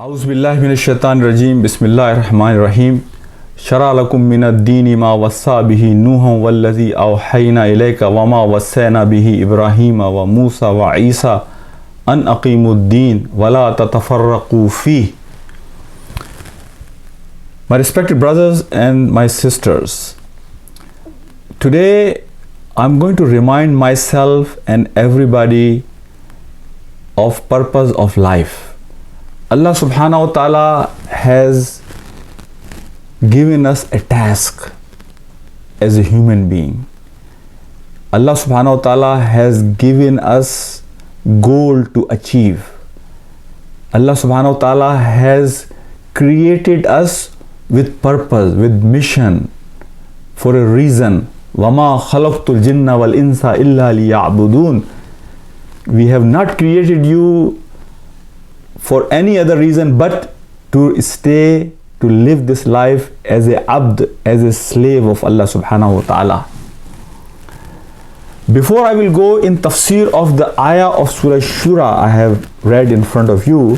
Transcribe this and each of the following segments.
Auzubillahi minash-shaitanir-rajim. Bismillahir-rahmanir-rahim. Shara lakum minad-dini ma wassa bihi Nuhan wallazi awhayna ilayka wa ma wassayna bihi Ibrahima wa Musa wa Isa an aqimud-din wa la tatafarraqu fihi. My respected brothers and my sisters, today I'm going to remind myself and everybody of purpose of life. Allah subhanahu wa ta'ala has given us a task as a human being. Allah subhanahu wa ta'ala has given us goal to achieve. Allah subhanahu wa ta'ala has created us with purpose, with mission, for a reason. وَمَا خَلَقْتُ الْجِنَّ وَالْإِنسَ إِلَّا لِيَعْبُدُونَ. We have not created you for any other reason but to live this life as a abd, as a slave of Allah subhanahu wa ta'ala. Before I will go in tafsir of the ayah of Surah Shura I have read in front of you,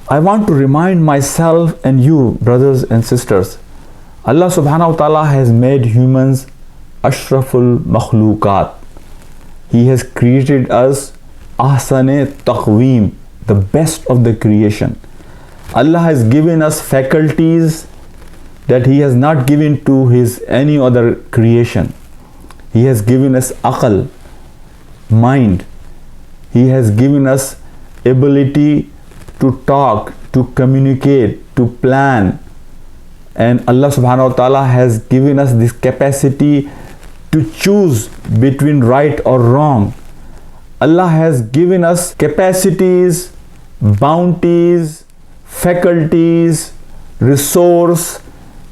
I want to remind myself and you, brothers and sisters, Allah subhanahu wa ta'ala has made humans ashraful makhluqat. He has created us ahsane taqweem, the best of the creation. Allah has given us faculties that He has not given to His any other creation. He has given us aql, mind. He has given us ability to talk, to communicate, to plan. And Allah subhanahu wa ta'ala has given us this capacity to choose between right or wrong. Allah has given us capacities, bounties, faculties, resource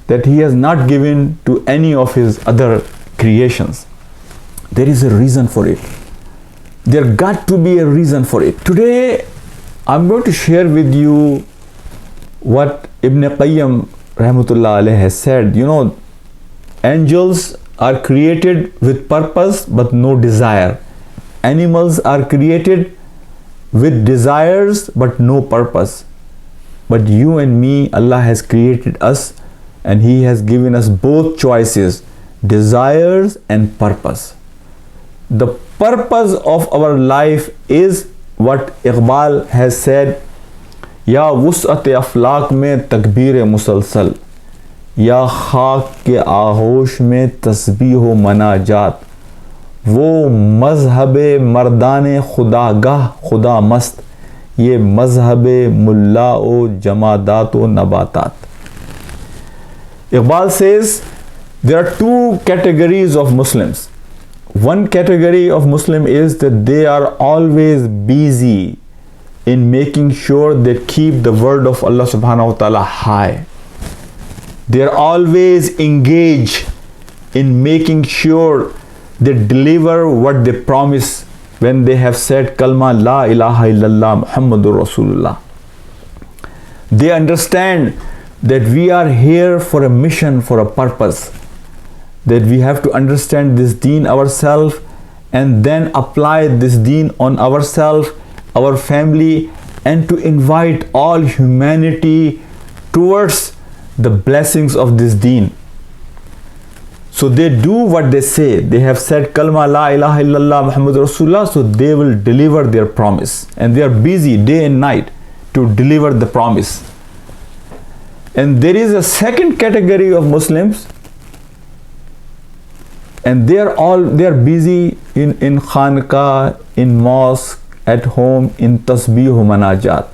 that He has not given to any of His other creations. There is a reason for it. There got to be a reason for it. Today, I'm going to share with you what Ibn Qayyim Rahmatullah alayhi has said. You know, angels are created with purpose but no desire. Animals are created with desires but no purpose. But you and me, Allah has created us and He has given us both choices, desires and purpose. The purpose of our life is what Iqbal has said, Ya wus'at aflaq mein takbir musalsal, Ya khak ke ahosh mein tasbih o manajat, वो मज़हब मर्दान खुदागाह खुदा मस्त, ये मज़हब मुल्ला ओ जमादात ओ नबातात. Iqbal says there are two categories of Muslims. One category of Muslim is that they are always busy in making sure they keep the word of Allah subhanahu wa ta'ala high. They are always engaged in making sure they deliver what they promise when they have said kalma la ilaha illallah Muhammadur Rasulullah. They understand that we are here for a mission, for a purpose, that we have to understand this deen ourselves and then apply this deen on ourselves, our family, and to invite all humanity towards the blessings of this deen. So they do what they say. They have said kalma la ilaha illallah Muhammadur Rasulullah, so they will deliver their promise. And they are busy day and night to deliver the promise. And there is a second category of Muslims, and they are busy in khanqa, in mosque, at home, in tasbih o manajat.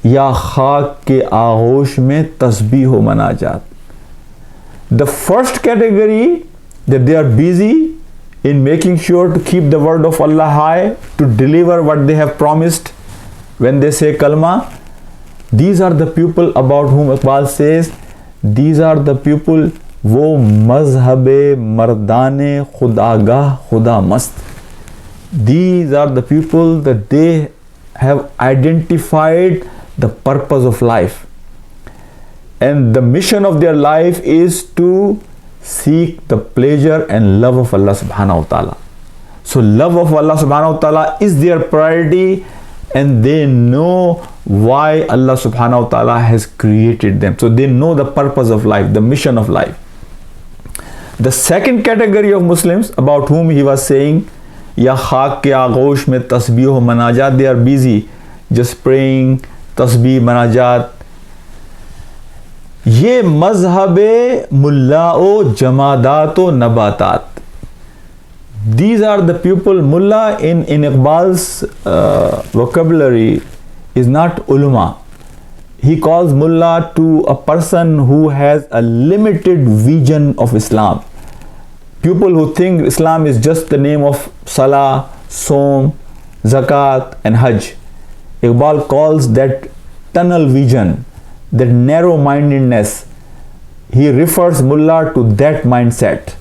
Ya khak ke ahosh mein tasbih o manajat. The first category, that they are busy in making sure to keep the word of Allah high, to deliver what they have promised when they say kalma. These are the people about whom Iqbal says, these are the people wo mazhab mardane khudagah khuda mast. These are the people that they have identified the purpose of life. And the mission of their life is to seek the pleasure and love of Allah subhanahu wa ta'ala. So love of Allah subhanahu wa ta'ala is their priority, and they know why Allah subhanahu wa ta'ala has created them. So they know the purpose of life, the mission of life. The second category of Muslims about whom he was saying, Ya khak ke agosh mein tasbih ho manajat, they are busy just praying, tasbih, manajat. ये मजहब मुल्लाओ जमादातो नबातात. These are the people. Mullah in Iqbal's vocabulary is not ulama. He calls mullah to a person who has a limited vision of Islam. People who think Islam is just the name of Salah, Som, Zakat and Hajj. Iqbal calls that tunnel vision, that narrow-mindedness. He refers mullah to that mindset.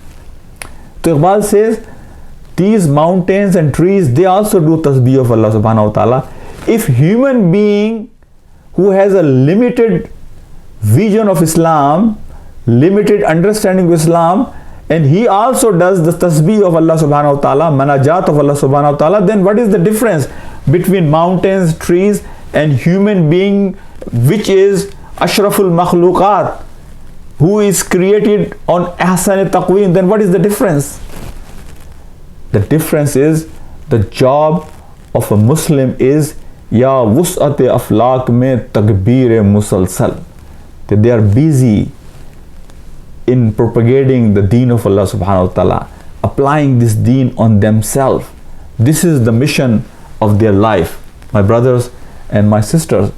So Iqbal says, these mountains and trees, they also do tasbih of Allah subhanahu wa ta'ala. If human being who has a limited vision of Islam, limited understanding of Islam, and he also does the tasbih of Allah subhanahu wa ta'ala, manajat of Allah subhanahu wa ta'ala, then what is the difference between mountains, trees and human being, which is ashraful makhluqat, who is created on ahsan taqweem? Then what is the difference? The difference is the job of a Muslim is ya wus'at aflaq mein takbir musalsal, that they are busy in propagating the deen of Allah subhanahu wa ta'ala, applying this deen on themselves. This is the mission of their life, my brothers and my sisters.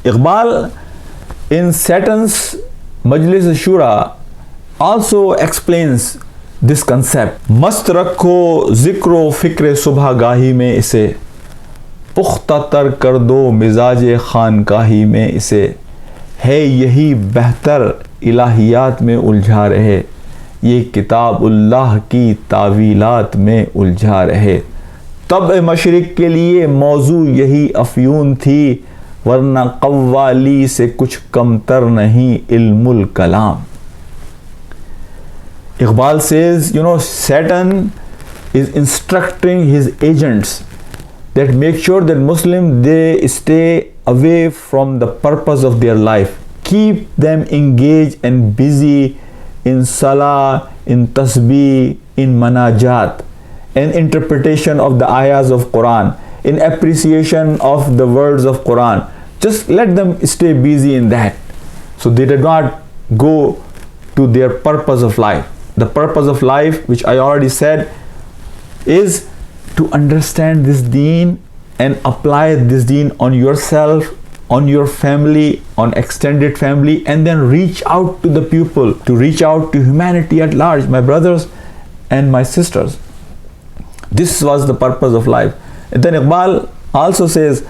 Iqbal in Saturn's Majlis Shura also explains this concept. मस्त रखो ज़िक्रो फ़िक्र सुबह गाही में इसे, पुख्ता तर कर दो मिजाज खानकाही में इसे, है यही बेहतर इलाहियात में उलझा रहे, ये किताबुल्लाह की तावीलात में उलझा रहे. तब मशरिक के लिए मौजू यही अफ़यून थी, वरना कव्वाली से कुछ कमतर नहीं इल्मुल कलाम. Iqbal says, Saturn is instructing his agents that make sure that Muslims, they stay away from the purpose of their life. Keep them engaged and busy in salah, in tasbih, in manajat, in interpretation of the ayahs of Quran, in appreciation of the words of Quran. Just let them stay busy in that, so they do not go to their purpose of life. The purpose of life, which I already said, is to understand this deen and apply this deen on yourself, on your family, on extended family, and then reach out to the people, to reach out to humanity at large, my brothers and my sisters. This was the purpose of life. And then Iqbal also says,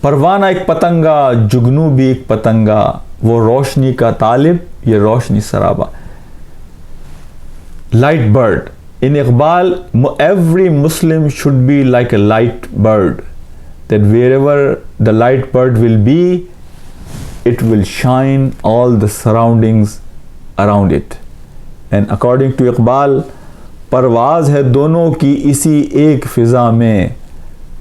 परवाना एक पतंगा, जुगनू भी एक पतंगा, वो रोशनी का तालिब, ये रोशनी सराबा. Light bird. In Iqbal, every Muslim should be like a light bird, that wherever the light bird will be, it will shine all the surroundings around it. And according to Iqbal, परवाज है दोनों की इसी एक फिजा में,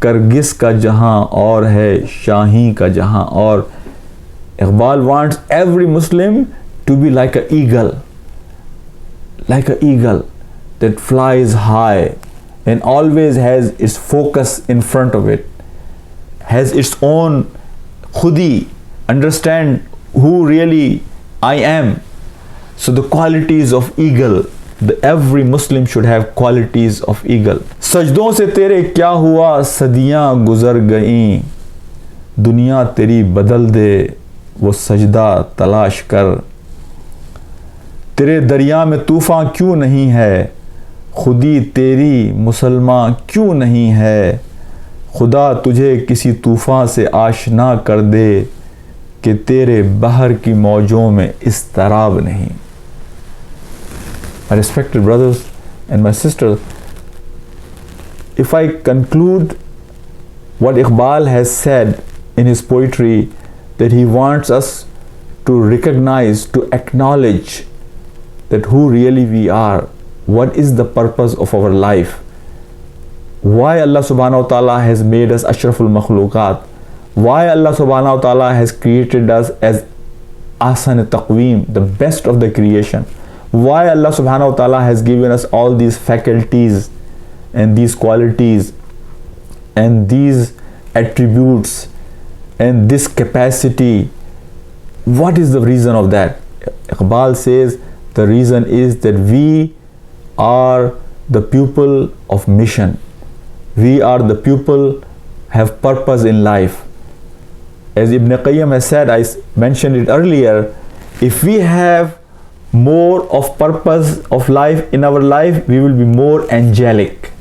Kyrgyz का जहां और है शाही का जहां और. Iqbal wants every Muslim to be like an eagle, that flies high and always has its focus in front of it, has its own khudi, understand who really I am. So the qualities of eagle, every Muslim should have qualities of eagle. सजदों से तेरे क्या हुआ, सदियां गुजर गईं, दुनिया तेरी बदल दे, वो सजदा तलाश कर. तेरे दरिया में तूफ़ान क्यों नहीं है, खुदी तेरी मुसलमान क्यों नहीं है, खुदा तुझे किसी तूफ़ान से आशना कर दे, कि तेरे बहर की मौजों में इस्तराब नहीं. My respected brothers and my sisters, if I conclude what Iqbal has said in his poetry, that he wants us to recognize, to acknowledge that who really we are, what is the purpose of our life, why Allah subhanahu wa ta'ala has made us ashraful makhluqat, why Allah subhanahu wa ta'ala has created us as ahsan taqweem, the best of the creation, why Allah subhanahu wa ta'ala has given us all these faculties and these qualities and these attributes and this capacity. What is the reason of that? Iqbal says the reason is that we are the pupil of mission. We are the pupil have purpose in life. As Ibn Qayyim has said, I mentioned it earlier, if we have more of purpose of life in our life, we will be more angelic.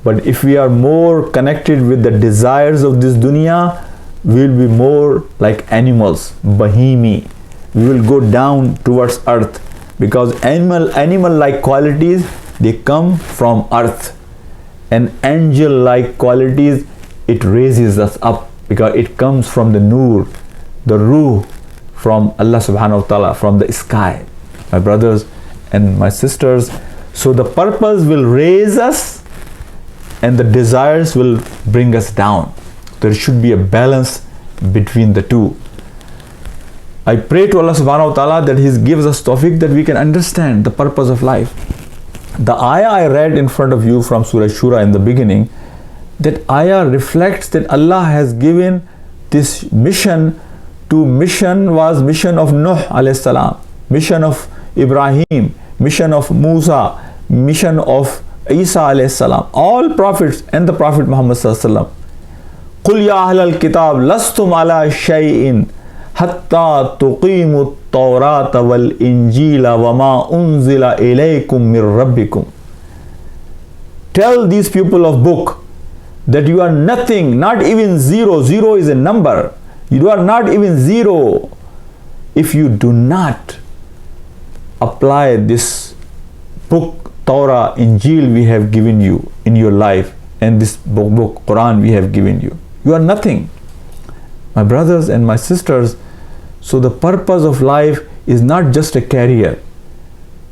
But if we are more connected with the desires of this dunya, we will be more like animals, bahimi. We will go down towards earth, because animal like qualities, they come from earth, and angel like qualities, it raises us up, because it comes from the nur, the ruh, from Allah subhanahu wa ta'ala, from the sky. My brothers and my sisters, so the purpose will raise us and the desires will bring us down. There should be a balance between the two. I pray to Allah subhanahu wa ta'ala that He gives us tawfiq that we can understand the purpose of life. The ayah I read in front of you from Surah Shura in the beginning, that ayah reflects that Allah has given this mission was mission of Nuh alayhi salam, mission of Ibrahim, mission of Musa, mission of Isa alayhi salam, all prophets and the Prophet Muhammad sallallahu alaihi wasallam. قُلْ يَا أَهْلَ الْكِتَابِ لَسْتُمْ عَلَى شَيْءٍ حَتَّى تُقِيمُوا التَّوْرَاةَ وَالْإِنْجِيلَ وَمَا أُنزِلَ إِلَيْكُمْ مِنْ رَبِّكُمْ. Tell these people of book that you are nothing, not even zero. Zero is a number. You are not even zero if you do not apply this book, Torah, Injil we have given you in your life, and this book, Quran we have given you. You are nothing. My brothers and my sisters, so the purpose of life is not just a career,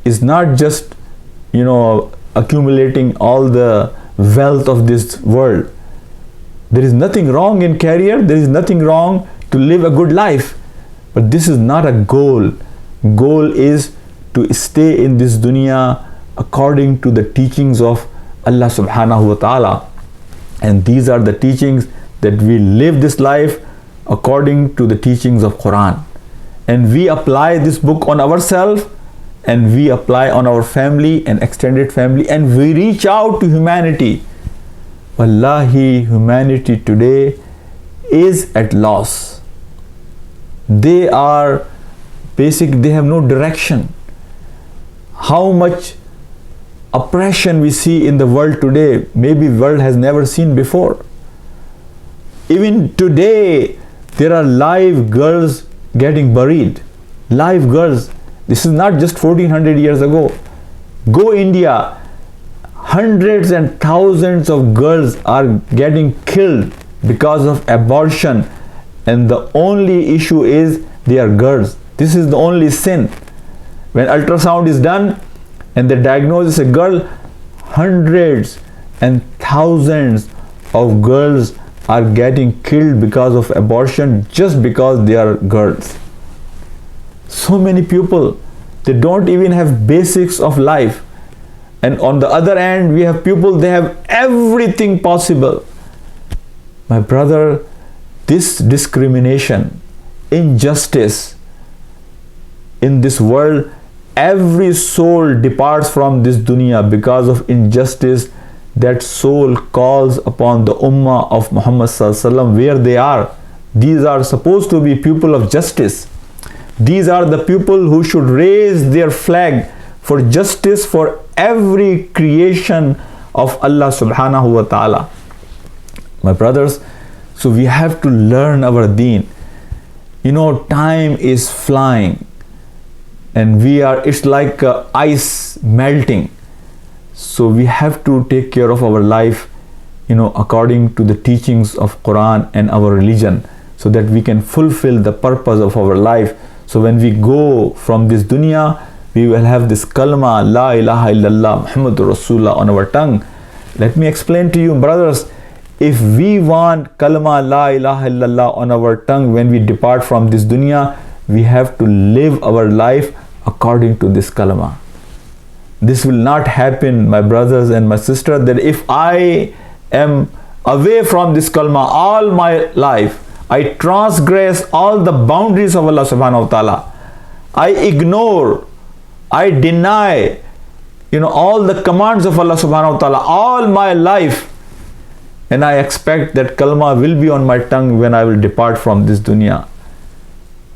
is not just, accumulating all the wealth of this world. There is nothing wrong in career, there is nothing wrong to live a good life, but this is not a goal. Goal is to stay in this dunya according to the teachings of Allah subhanahu wa ta'ala, and these are the teachings that we live this life according to the teachings of Quran, and we apply this book on ourselves, and we apply on our family and extended family, and we reach out to humanity. Wallahi, humanity today is at loss. They have no direction. How much oppression we see in the world today, maybe world has never seen before. Even today, there are live girls getting buried. Live girls. This is not just 1400 years ago. Go India. Hundreds and thousands of girls are getting killed because of abortion, and the only issue is they are girls. This is the only sin. When ultrasound is done and they diagnose a girl, hundreds and thousands of girls are getting killed because of abortion, just because they are girls. So many people, they don't even have basics of life. And on the other end, we have people, they have everything possible. My brother, this discrimination, injustice in this world, every soul departs from this dunya because of injustice. That soul calls upon the ummah of Muhammad sallallahu alaihi wasallam where they are. These are supposed to be people of justice. These are the people who should raise their flag for justice for every creation of Allah subhanahu wa ta'ala. My brothers, so we have to learn our deen. Time is flying, and it's like ice melting. So we have to take care of our life, according to the teachings of Quran and our religion, so that we can fulfill the purpose of our life. So when we go from this dunya, we will have this kalma, La ilaha illallah, Muhammadur Rasulullah on our tongue. Let me explain to you, brothers. If we want kalma la ilaha illallah on our tongue when we depart from this dunya, we have to live our life according to this kalma. This will not happen, my brothers and my sister, that if I am away from this kalma all my life, I transgress all the boundaries of Allah subhanahu wa ta'ala, I ignore, I deny, all the commands of Allah subhanahu wa ta'ala all my life, and I expect that kalma will be on my tongue when I will depart from this dunya.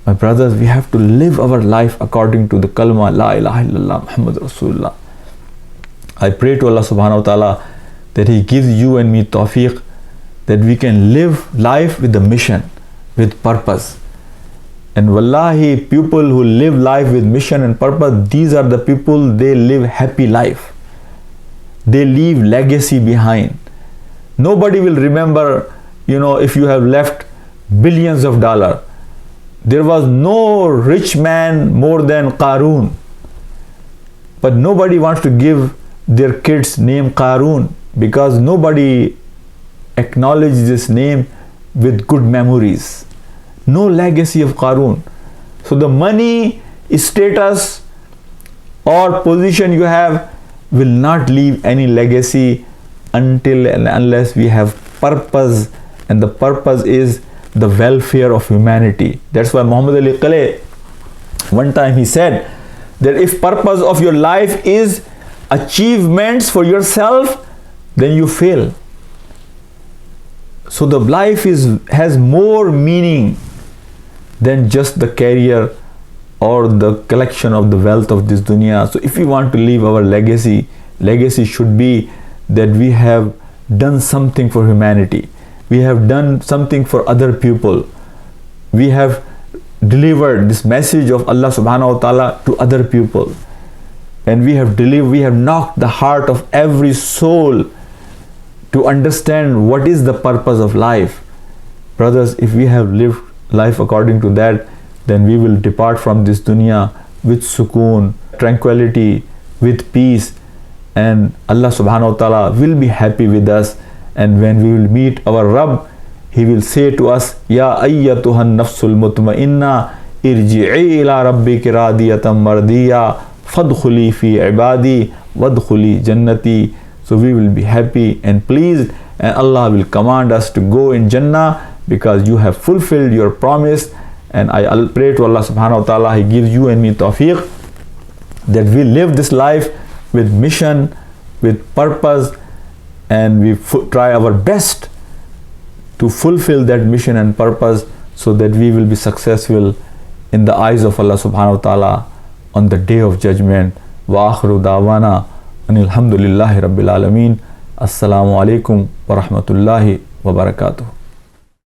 My brothers, we have to live our life according to the kalma la ilaha illallah Muhammad Rasulullah. I pray to Allah subhanahu wa ta'ala that He gives you and me tawfiq, that we can live life with a mission, with purpose. And wallahi, people who live life with mission and purpose, these are the people, they live happy life. They leave legacy behind. Nobody will remember, if you have left billions of dollars. There was no rich man more than Qarun. But nobody wants to give their kids name Qarun, because nobody acknowledges this name with good memories. No legacy of Qarun. So the money, status or position you have will not leave any legacy until and unless we have purpose, and the purpose is the welfare of humanity. That's why Muhammad Ali Kale, one time he said that if purpose of your life is achievements for yourself, then you fail. So the life has more meaning than just the career or the collection of the wealth of this dunya. So if we want to leave our legacy should be that we have done something for humanity. We have done something for other people. We have delivered this message of Allah subhanahu wa ta'ala to other people. And we have knocked the heart of every soul to understand what is the purpose of life. Brothers, if we have lived life according to that, then we will depart from this dunya with sukoon, tranquility, with peace, and Allah subhanahu wa ta'ala will be happy with us. And when we will meet our Rabb, He will say to us, Ya ayyatuhan nafsul mutma'inna irji'i ila rabbiki radiyatan mardiya fadkhuli fi ibadi wadkhuli jannati. So we will be happy and pleased, and Allah will command us to go in Jannah because you have fulfilled your promise. And I pray to Allah subhanahu wa ta'ala, He gives you and me tawfiq, that we live this life with mission, with purpose, and we try our best to fulfill that mission and purpose, so that we will be successful in the eyes of Allah subhanahu wa ta'ala on the day of judgment. Wa akhiru da'wana anil hamdulillahi rabbil alameen. Assalamu alaikum wa rahmatullahi wa barakatuh.